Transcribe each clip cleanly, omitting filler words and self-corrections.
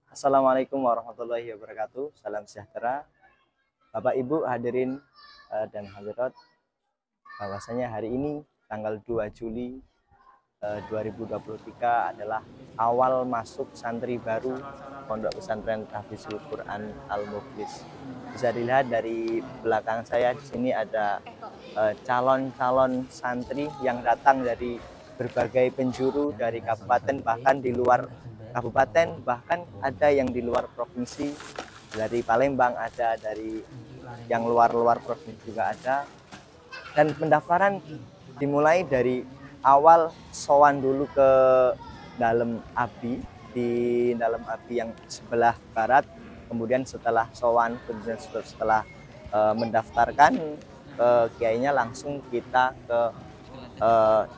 Assalamualaikum warahmatullahi wabarakatuh. Salam sejahtera, Bapak Ibu hadirin dan hadirat. Bahwasanya hari ini tanggal 2 Juli 2023 adalah awal masuk santri baru Pondok Pesantren Tahfidzul Quran Al-Muflis. Bisa dilihat dari belakang saya di sini ada calon-calon santri yang datang dari berbagai penjuru dari kabupaten, bahkan di luar kabupaten, bahkan ada yang di luar provinsi, dari Palembang ada, dari yang luar-luar provinsi juga ada. Dan pendaftaran dimulai dari awal sowan dulu ke dalam ABI, di dalam ABI yang sebelah barat, kemudian setelah sowan, kemudian setelah mendaftarkan ke kiainya, langsung kita ke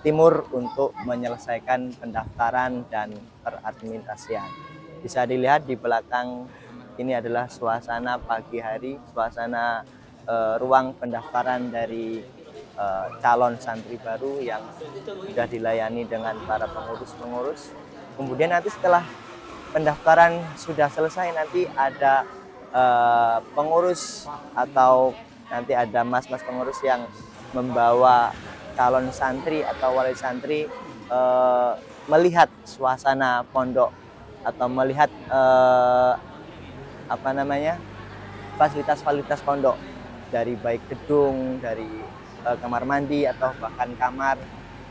timur untuk menyelesaikan pendaftaran dan peradministrasian. Bisa dilihat di belakang ini adalah suasana pagi hari, suasana ruang pendaftaran dari calon santri baru yang sudah dilayani dengan para pengurus-pengurus. Kemudian nanti setelah pendaftaran sudah selesai, nanti ada pengurus atau nanti ada mas-mas pengurus yang membawa calon santri atau wali santri melihat suasana pondok atau melihat fasilitas-fasilitas pondok, dari baik gedung, dari kamar mandi atau bahkan kamar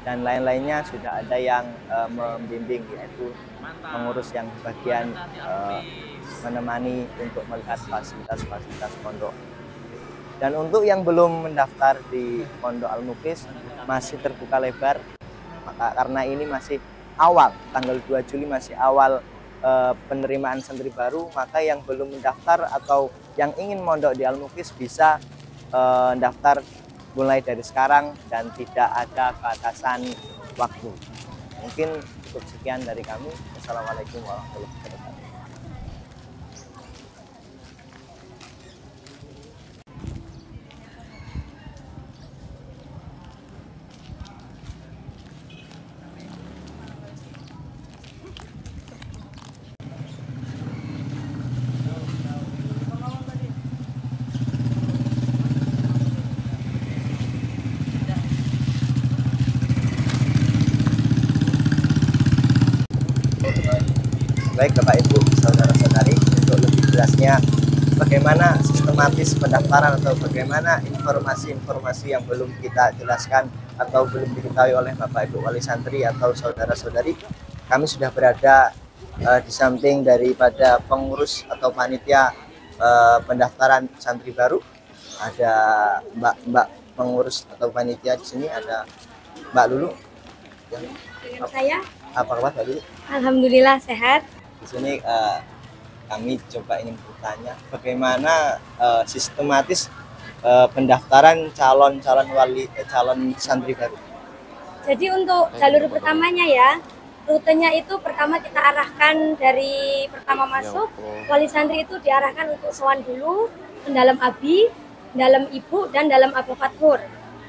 dan lain-lainnya. Sudah ada yang membimbing, yaitu pengurus yang bagian menemani untuk melihat fasilitas-fasilitas pondok. Dan untuk yang belum mendaftar di Pondok Al-Muflis masih terbuka lebar, maka karena ini masih awal, tanggal 2 Juli masih awal penerimaan santri baru, maka yang belum mendaftar atau yang ingin mondok di Al-Muflis bisa daftar mulai dari sekarang dan tidak ada batasan waktu. Mungkin cukup sekian dari kami. Assalamualaikum warahmatullahi wabarakatuh. Baik Bapak Ibu, saudara-saudari, untuk lebih jelasnya bagaimana sistematis pendaftaran atau bagaimana informasi-informasi yang belum kita jelaskan atau belum diketahui oleh Bapak Ibu wali santri atau saudara-saudari, kami sudah berada di samping daripada pengurus atau panitia pendaftaran santri baru. Ada Mbak pengurus atau panitia di sini, ada Mbak Lulu. Dengan saya, Apa kabar Mbak Lulu? alhamdulillah sehat. Di sini kami coba ingin bertanya bagaimana sistematis pendaftaran calon santri baru. Jadi untuk jalur pertamanya ya, rutenya itu pertama kita arahkan dari pertama masuk, wali santri itu diarahkan untuk sowan dulu ke dalam ABI, dalam ibu dan dalam Abu Fathur.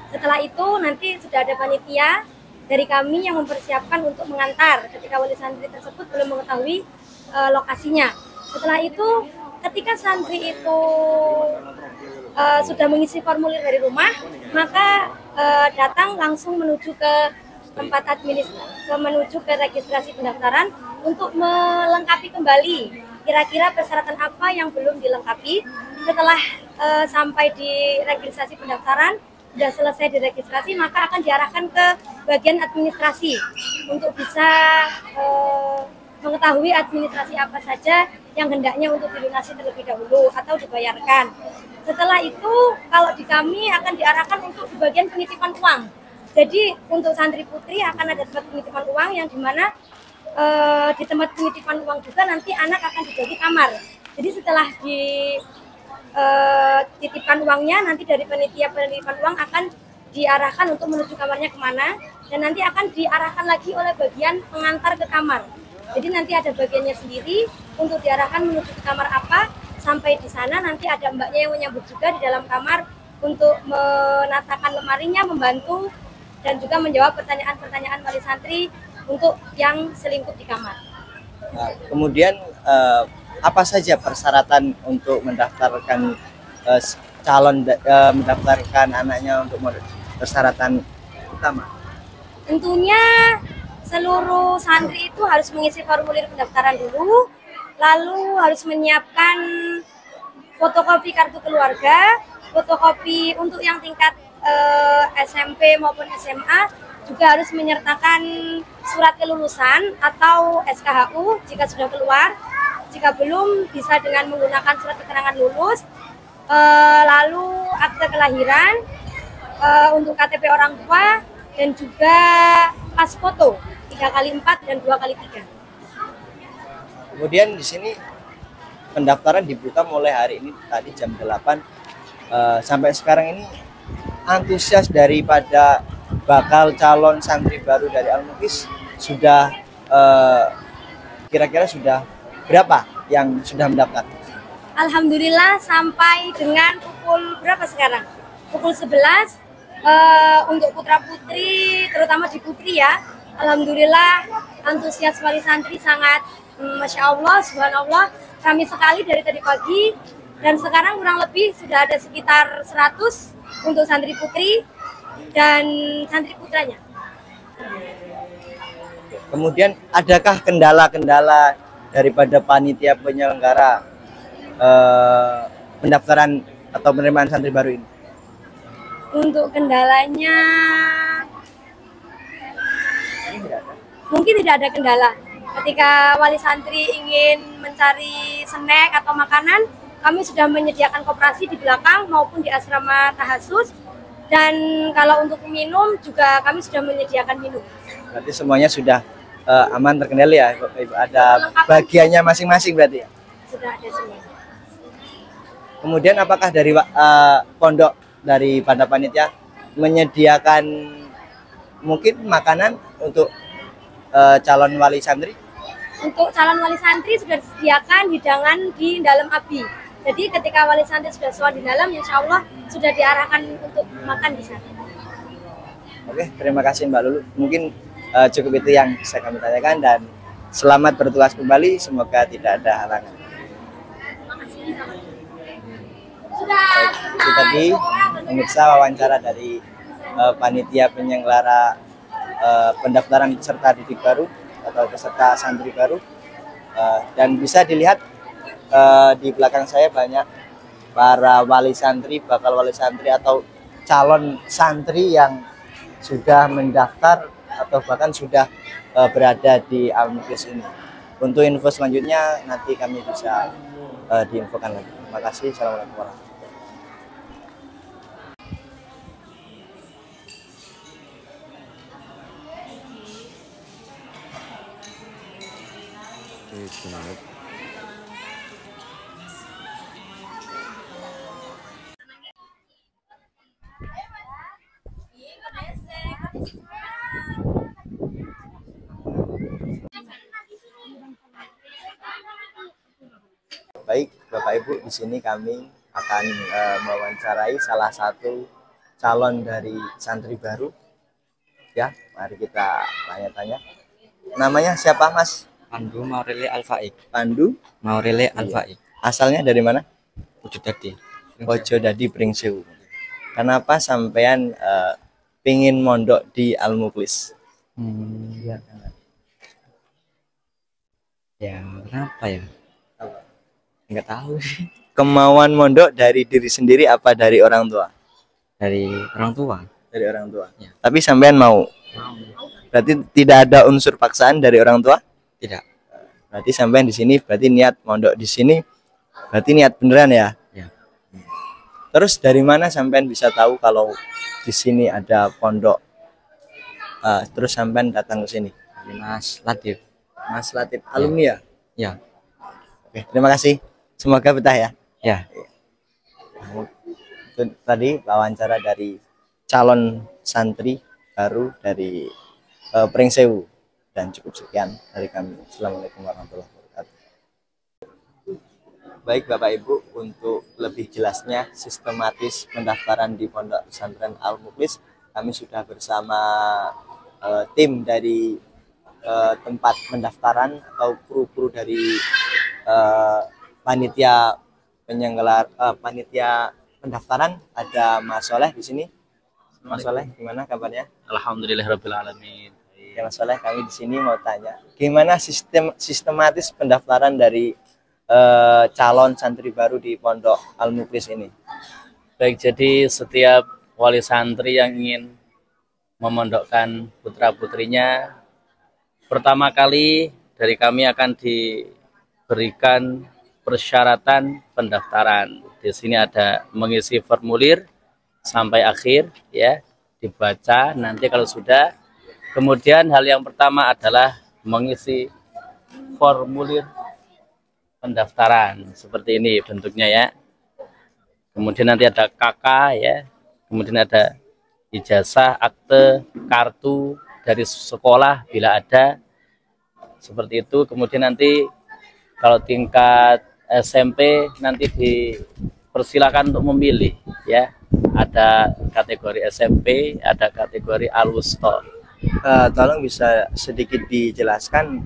Setelah itu nanti sudah ada panitia dari kami yang mempersiapkan untuk mengantar ketika wali santri tersebut belum mengetahui lokasinya. Setelah itu ketika santri itu sudah mengisi formulir dari rumah, maka datang langsung menuju ke tempat menuju ke registrasi pendaftaran untuk melengkapi kembali kira-kira persyaratan apa yang belum dilengkapi. Setelah sampai di registrasi pendaftaran, sudah selesai diregistrasi, maka akan diarahkan ke bagian administrasi untuk bisa mengetahui administrasi apa saja yang hendaknya untuk dilunasi terlebih dahulu atau dibayarkan. Setelah itu, kalau di kami akan diarahkan untuk di bagian penitipan uang. Jadi untuk santri putri akan ada tempat penitipan uang yang dimana di tempat penitipan uang juga nanti anak akan dibagi kamar. Jadi setelah di titipkan uangnya, nanti dari panitia penitipan uang akan diarahkan untuk menuju kamarnya kemana, dan nanti akan diarahkan lagi oleh bagian pengantar ke kamar. Jadi nanti ada bagiannya sendiri untuk diarahkan menuju ke kamar apa. Sampai di sana nanti ada mbaknya yang menyambut juga di dalam kamar untuk menatakan lemarinya, membantu dan juga menjawab pertanyaan-pertanyaan wali santri untuk yang selingkuh di kamar. Kemudian apa saja persyaratan untuk mendaftarkan mendaftarkan anaknya untuk persyaratan utama? Tentunya seluruh santri itu harus mengisi formulir pendaftaran dulu, lalu harus menyiapkan fotokopi kartu keluarga, fotokopi untuk yang tingkat SMP maupun SMA, juga harus menyertakan surat kelulusan atau SKHU jika sudah keluar. Jika belum, bisa dengan menggunakan surat keterangan lulus, lalu akte kelahiran, untuk KTP orang tua, dan juga pas foto 3x4 dan 2x3. Kemudian di sini pendaftaran dibuka mulai hari ini tadi jam 8 sampai sekarang ini. Antusias daripada bakal calon santri baru dari Al-Muklis sudah kira-kira sudah berapa yang sudah mendaftar? Alhamdulillah sampai dengan pukul berapa sekarang? Pukul 11 untuk putra-putri, terutama di putri ya. Alhamdulillah antusias wali santri sangat Masya Allah, Subhanallah, kami sekali dari tadi pagi, dan sekarang kurang lebih sudah ada sekitar 100 untuk santri putri dan santri putranya. Kemudian adakah kendala-kendala daripada panitia penyelenggara pendaftaran atau penerimaan santri baru ini? Untuk kendalanya mungkin tidak ada kendala. Ketika wali santri ingin mencari snack atau makanan, kami sudah menyediakan koperasi di belakang maupun di asrama tahasus. Dan kalau untuk minum juga kami sudah menyediakan minum. Berarti semuanya sudah aman, terkendali ya? Ada bagiannya masing-masing berarti ya? Sudah ada semua. Kemudian apakah dari pondok, dari pada panitia menyediakan mungkin makanan untuk calon wali santri? Untuk calon wali santri sudah disediakan hidangan di dalam ABI. Jadi ketika wali santri sudah soal di dalam, insya Allah sudah diarahkan untuk makan di sana. Oke, terima kasih Mbak Lulu. Mungkin cukup itu yang bisa kami tanyakan, dan selamat bertugas kembali. Semoga tidak ada halangan. Itu tadi pemirsa wawancara dari panitia penyelenggara pendaftaran peserta didik baru atau peserta santri baru, dan bisa dilihat di belakang saya banyak para wali santri, bakal wali santri atau calon santri yang sudah mendaftar atau bahkan sudah berada di Al-Muklis ini. Untuk info selanjutnya nanti kami bisa diinfokan lagi. Terima kasih. Assalamualaikum warahmatullahi wabarakatuh. Baik, Bapak Ibu, di sini kami akan mewawancarai salah satu calon dari santri baru. Ya, mari kita tanya-tanya. Namanya siapa, Mas? Pandu Maurele Alfaik. Pandu Maurele Alfaik. Asalnya dari mana? Ojo Dadi. Ojo Dadi Pringsewu. Kenapa sampean pingin mondok di Al-Muklis? Ya. Ya, kenapa ya? Enggak tahu sih. Kemauan mondok dari diri sendiri apa dari orang tua? Dari orang tua. Dari orang tua. Ya. Tapi sampean mau? Berarti tidak ada unsur paksaan dari orang tua? Tidak. Berarti sampean di sini berarti niat mondok di sini. Berarti niat beneran ya? Ya. Terus dari mana sampean bisa tahu kalau di sini ada pondok? Terus sampean datang ke sini? Mas Latif. Mas Latif, alumni ya? Ya. Oke, terima kasih. Semoga betah ya. Ya. Itu tadi wawancara dari calon santri baru dari Pringsewu, dan cukup sekian dari kami. Assalamualaikum warahmatullahi wabarakatuh. Baik Bapak Ibu, untuk lebih jelasnya sistematis pendaftaran di Pondok Pesantren Al-Muklis, kami sudah bersama tim dari tempat pendaftaran atau kru-kru dari panitia panitia pendaftaran, ada Mas Soleh di sini. Mas Soleh, gimana kabarnya? Alhamdulillahirabbil alamin. Ya Mas Soleh, kami di sini mau tanya, gimana sistematis pendaftaran dari calon santri baru di Pondok Al-Muklis ini? Baik, jadi setiap wali santri yang ingin memondokkan putra-putrinya, pertama kali dari kami akan diberikan persyaratan pendaftaran. Di sini ada mengisi formulir sampai akhir, ya, dibaca. Nanti kalau sudah, kemudian hal yang pertama adalah mengisi formulir pendaftaran seperti ini bentuknya, ya. Kemudian nanti ada KK, ya. Kemudian ada ijazah, akte, kartu dari sekolah bila ada, seperti itu. Kemudian nanti kalau tingkat SMP nanti dipersilakan untuk memilih, ya. Ada kategori SMP, ada kategori Al-Wusta. Tolong bisa sedikit dijelaskan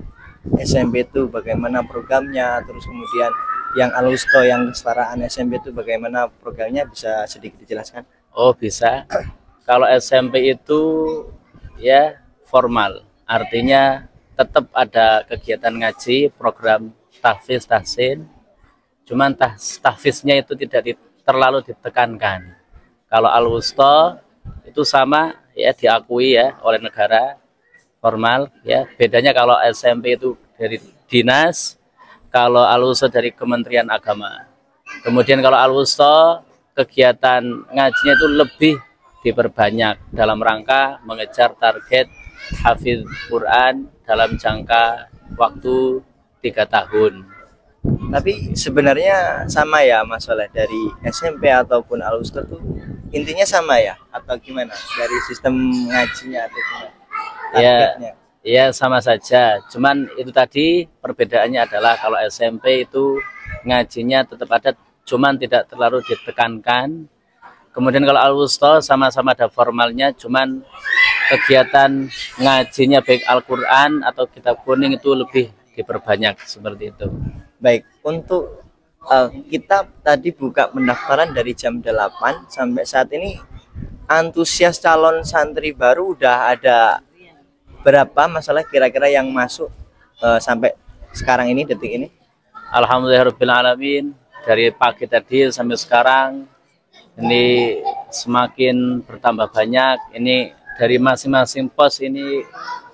SMP itu bagaimana programnya, terus kemudian yang Al-Wusta, yang kesetaraan SMP itu bagaimana programnya, bisa sedikit dijelaskan? Oh, bisa. Kalau SMP itu ya formal, artinya tetap ada kegiatan ngaji, program tahfiz, tahsin. Cuman tahfiznya itu tidak terlalu ditekankan. Kalau Al-Wusta itu sama, ya, diakui, ya, oleh negara, formal, ya. Bedanya kalau SMP itu dari dinas, kalau Al-Wusta dari Kementerian Agama. Kemudian kalau Al-Wusta kegiatan ngajinya itu lebih diperbanyak dalam rangka mengejar target hafiz Quran dalam jangka waktu 3 tahun. Tapi sebenarnya sama ya Mas Soleh, dari SMP ataupun Al-Wusta tuh intinya sama ya, atau gimana dari sistem ngajinya atau gimana? Targetnya? Ya sama saja, cuman itu tadi perbedaannya adalah kalau SMP itu ngajinya tetap ada, cuman tidak terlalu ditekankan. Kemudian kalau Al-Wusta sama-sama ada formalnya, cuman kegiatan ngajinya baik Al-Quran atau kitab kuning itu lebih diperbanyak, seperti itu. Baik, untuk kita tadi buka pendaftaran dari jam 8 sampai saat ini, antusias calon santri baru udah ada berapa masalah kira-kira yang masuk sampai sekarang ini, detik ini? Alhamdulillahirabbil alamin, dari pagi tadi sampai sekarang ini semakin bertambah banyak. Ini dari masing-masing pos ini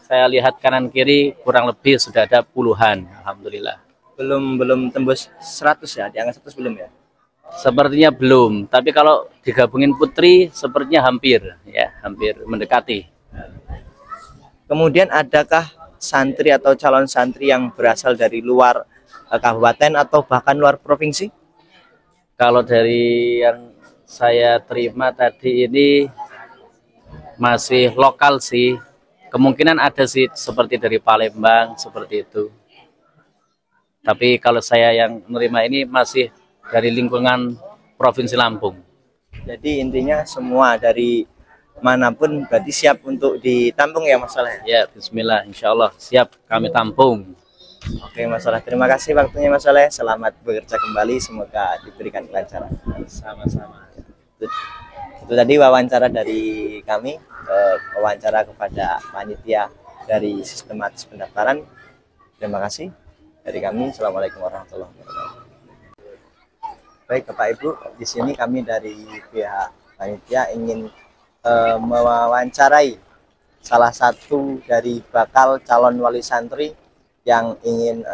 saya lihat kanan kiri kurang lebih sudah ada puluhan. Alhamdulillah. Belum tembus 100 ya, di angka 100 belum ya? Sepertinya belum, tapi kalau digabungin putri sepertinya hampir, ya, hampir mendekati. Kemudian adakah santri atau calon santri yang berasal dari luar kabupaten atau bahkan luar provinsi? Kalau dari yang saya terima tadi ini masih lokal sih. Kemungkinan ada sih seperti dari Palembang, seperti itu. Tapi kalau saya yang menerima ini masih dari lingkungan Provinsi Lampung. Jadi intinya semua dari manapun berarti siap untuk ditampung ya Mas Soleh? Ya, bismillah, insya Allah siap kami tampung. Oke Mas Soleh, terima kasih waktunya Mas Soleh. Selamat bekerja kembali, semoga diberikan kelancaran. Sama-sama. Itu tadi wawancara dari kami, wawancara kepada panitia dari sistematis pendaftaran. Terima kasih dari kami. Assalamualaikum warahmatullahi wabarakatuh. Baik Bapak Ibu, di sini kami dari pihak panitia ingin mewawancarai salah satu dari bakal calon wali santri yang ingin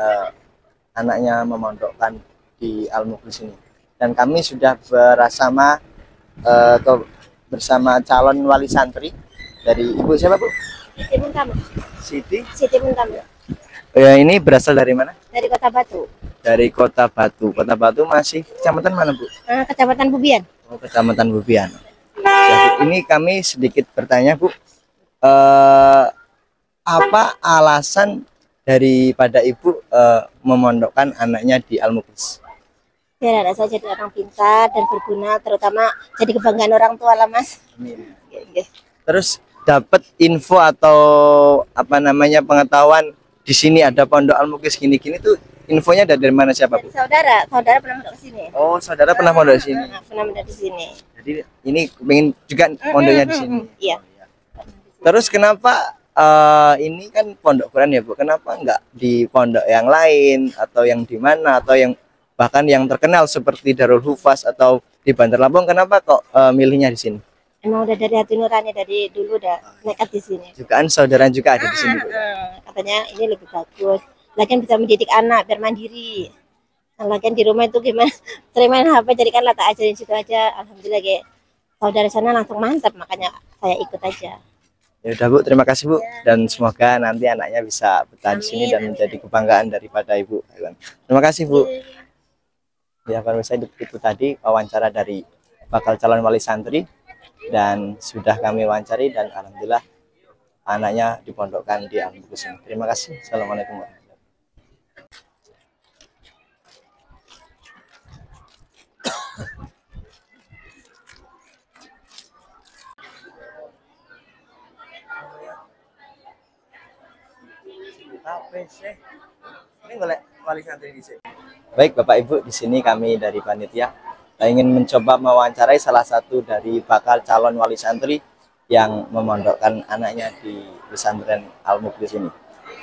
anaknya memondokkan di Al-Muklis ini. Dan kami sudah bersama calon wali santri dari Ibu siapa Bu? Siti Muntamu. Siti Muntamu. Ya, ini berasal dari mana? Dari Kota Batu. Dari Kota Batu. Kota Batu masih kecamatan mana Bu? Kecamatan Bubian. Oh, Kecamatan Bubian. Jadi ini kami sedikit bertanya Bu, apa alasan daripada Ibu memondokkan anaknya di Al-Muklis? Biar anak saya jadi orang pintar dan berguna, terutama jadi kebanggaan orang tua lah Mas. Amin. Ya. Terus dapat info atau apa namanya pengetahuan di sini ada pondok Al-Muklis gini-gini tuh infonya dari mana siapa, Bu? Saudara pernah mondok ke sini. Oh, saudara pernah mondok di sini. Pernah mondok di sini. Jadi ini pengen juga pondoknya di sini. Iya. Terus kenapa ini kan pondok Quran ya, Bu? Kenapa enggak di pondok yang lain atau yang di mana atau yang bahkan yang terkenal seperti Darul Hufaz atau di Bandar Lampung? Kenapa kok milihnya di sini? Emang udah dari hati nurani, dari dulu udah nekat di sini. Juga saudara juga ada di sini, Bu. Katanya ini lebih bagus. Lagian bisa mendidik anak biar mandiri. Nah, lagian di rumah itu gimana? Sering main HP, jadikan lah tak ajarin situ aja. Alhamdulillah kayak saudara sana langsung mantap, makanya saya ikut aja. Ya udah, Bu, terima kasih, Bu, dan semoga nanti anaknya bisa betah di sini dan menjadi kebanggaan daripada Ibu. Terima kasih, Bu. Ya, pemirsa, itu tadi wawancara dari bakal calon wali santri dan sudah kami wawancari dan alhamdulillah anaknya dipondokkan di Al-Mukhlis. Terima kasih. Assalamualaikum warahmatullahi wabarakatuh. Baik, Bapak Ibu, di sini kami dari panitia ingin mencoba mewawancarai salah satu dari bakal calon wali santri yang memondokkan anaknya di pesantren Al-Mukhlis ini.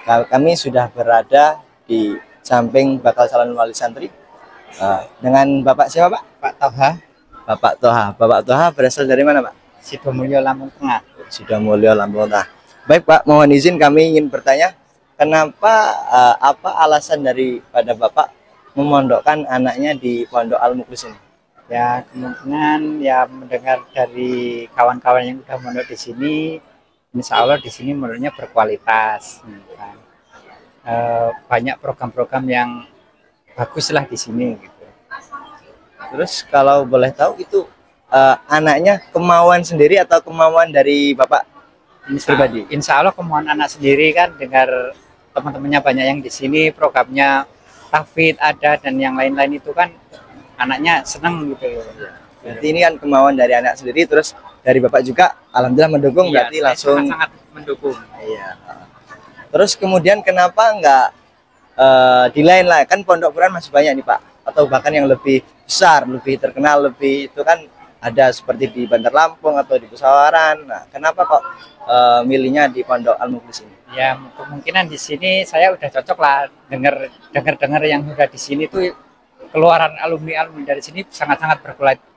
Kami sudah berada di samping bakal calon wali santri dengan Bapak siapa, Pak? Pak Toha. Bapak Toha. Bapak Toha berasal dari mana, Pak? Sidomulyo, Lampung Tengah. Sidomulyo, Lampung Tengah. Baik, Pak, mohon izin kami ingin bertanya, kenapa apa alasan daripada Bapak memondokkan anaknya di Pondok Al-Mukhlis ini? Ya, kemungkinan ya mendengar dari kawan-kawan yang udah mondok di sini, insya Allah di sini mondoknya berkualitas. Kan. Banyak program-program yang bagus lah di sini. Gitu. Terus kalau boleh tahu itu anaknya kemauan sendiri atau kemauan dari Bapak pribadi? Insya Allah kemauan anak sendiri kan, dengar teman-temannya banyak yang di sini, programnya tahfidz ada dan yang lain-lain itu kan anaknya senang gitu. Berarti ini kan kemauan dari anak sendiri, terus dari Bapak juga alhamdulillah mendukung, Iya, berarti langsung sangat mendukung. Iya. Terus kemudian kenapa enggak di lain lah, kan pondok Quran masih banyak nih, Pak, atau bahkan yang lebih besar, lebih terkenal, lebih itu kan ada seperti di Bandar Lampung atau di Pesawaran. Nah, kenapa kok milihnya di Pondok Al-Mukhlis ini? Ya, kemungkinan di sini saya udah cocok lah, dengar yang udah di sini tuh keluaran alumni dari sini sangat-sangat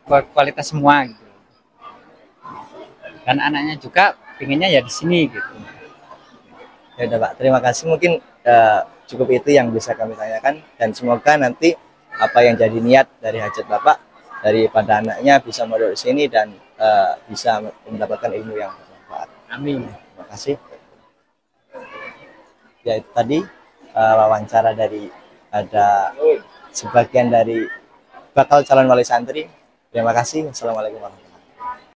berkualitas semua gitu. Dan anaknya juga pinginnya ya di sini gitu. Ya udah, Pak, terima kasih. Mungkin cukup itu yang bisa kami tanyakan dan semoga nanti apa yang jadi niat dari hajat Bapak daripada anaknya bisa mondok di sini dan bisa mendapatkan ilmu yang bermanfaat. Amin. Terima kasih. Ya, itu tadi wawancara dari ada sebagian dari bakal calon wali santri. Terima kasih. Assalamualaikum warahmatullahi wabarakatuh.